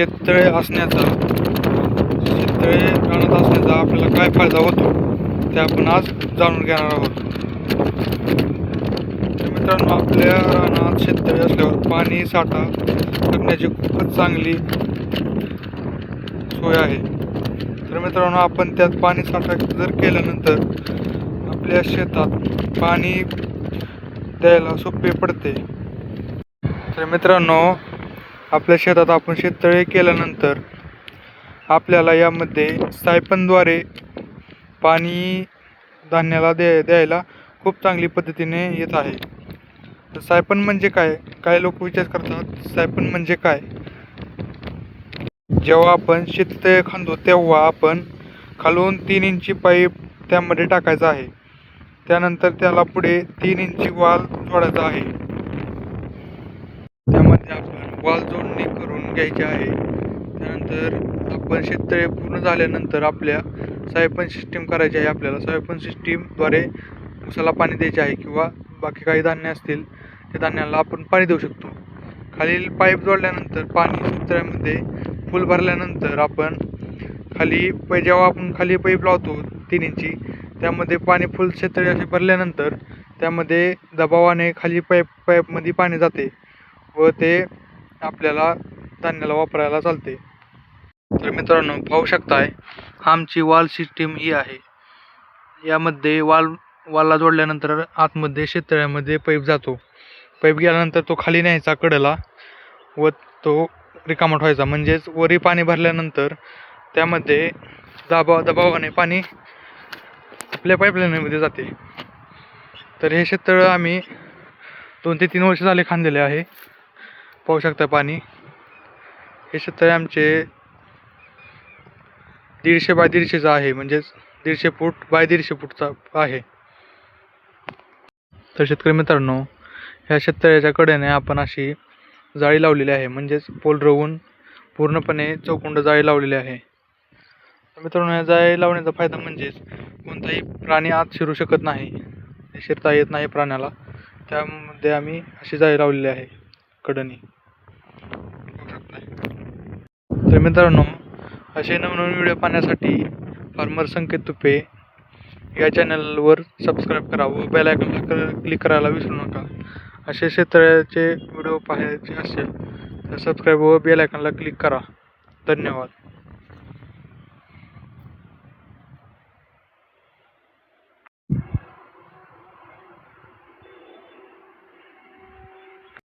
शेततळे रानात असण्याचा आपल्याला काय फायदा होतो ते आपण आज जाणून घेणार आहोत. तर मित्रांनो, आपल्या रानात शेततळे असल्यावर पाणी साठा करण्याची खूपच चांगली सोय आहे. तर मित्रांनो, आपण त्यात पाणी साठा जर केल्यानंतर आपल्या शेतात पाणी द्यायला सोपे पडते. तर मित्रांनो, आपल्या शेतात आपण शेततळे केल्यानंतर आपल्याला यामध्ये सायपनद्वारे पाणी धान्याला द्यायला खूप चांगली पद्धतीने येत आहे. तर सायपन म्हणजे काय? काही लोक विचार करतात सायपन म्हणजे काय. जेव्हा आपण शेततळे खांदू तेव्हा आपण खालून 3 इंची पाईप त्यामध्ये टाकायचा आहे. त्यानंतर त्याला पुढे 3 इंची वाल जोडायचा आहे. त्यामध्ये आपण वाल जोडणी करून घ्यायची आहे. त्यानंतर आपण शेततळे पूर्ण झाल्यानंतर आपल्या सायपन सिस्टीम करायची आहे. आपल्याला सायपन सिस्टीमद्वारे ऊसाला पाणी द्यायचे आहे किंवा बाकी काही धान्य असतील त्या धान्याला आपण पाणी देऊ शकतो. खालील पाईप जोडल्यानंतर पाणी शेततळ्यामध्ये फुल भरल्यानंतर आपण जेव्हा आपण खाली पाईप लावतो 3 इंची, त्यामध्ये पाणी फुल शेततळे असे भरल्यानंतर त्यामध्ये दबावाने खाली पाईपमध्ये पाणी जाते व ते आपल्याला धान्याला वापरायला चालते. तर मित्रांनो, पाहू शकताय आमची वाल सिस्टीम ही आहे. यामध्ये वालला जोडल्यानंतर आतमध्ये शेततळ्यामध्ये पाईप जातो. पाईप गेल्यानंतर तो खाली न्यायचा कडेला व तो रिकामा ठेवायचा. म्हणजेच वरी पाणी भरल्यानंतर त्यामध्ये दबावाने पाणी आपल्या पाईपलाईनमध्ये जाते. तर हे शेततळं आम्ही 2 ते 3 वर्ष झाले खांदलेले आहे. पाहू शकता पाणी. हे शेततळे आमचे 150 बाय 150चं आहे, म्हणजेच 150 फूट बाय 150 फूटचा आहे. तर शेतकरी मित्रांनो, ह्या शेततळ्याच्या कडेने आपण अशी जाळी लावलेली आहे, म्हणजेच पोल रवून पूर्णपणे चौकोंड जाळी लावलेली आहे. तर मित्रांनो, या जाळी लावण्याचा फायदा म्हणजेच कोणताही प्राणी आत शिरू शकत नाही, शिरता येत नाही प्राण्याला. त्यामध्ये आम्ही अशी जाळी लावलेली आहे कडेने. तर मित्रांनो, असे नवनवीन व्हिडिओ पाहण्यासाठी फार्मर संकेत तुपे या चॅनलवर सबस्क्राईब करा व बेल आयकॉनला क्लिक करायला विसरू नका. असे शेततळ्याचे व्हिडिओ पाहायचे असेल तर सबस्क्राईब व बेल आयकॉनला क्लिक करा. धन्यवाद.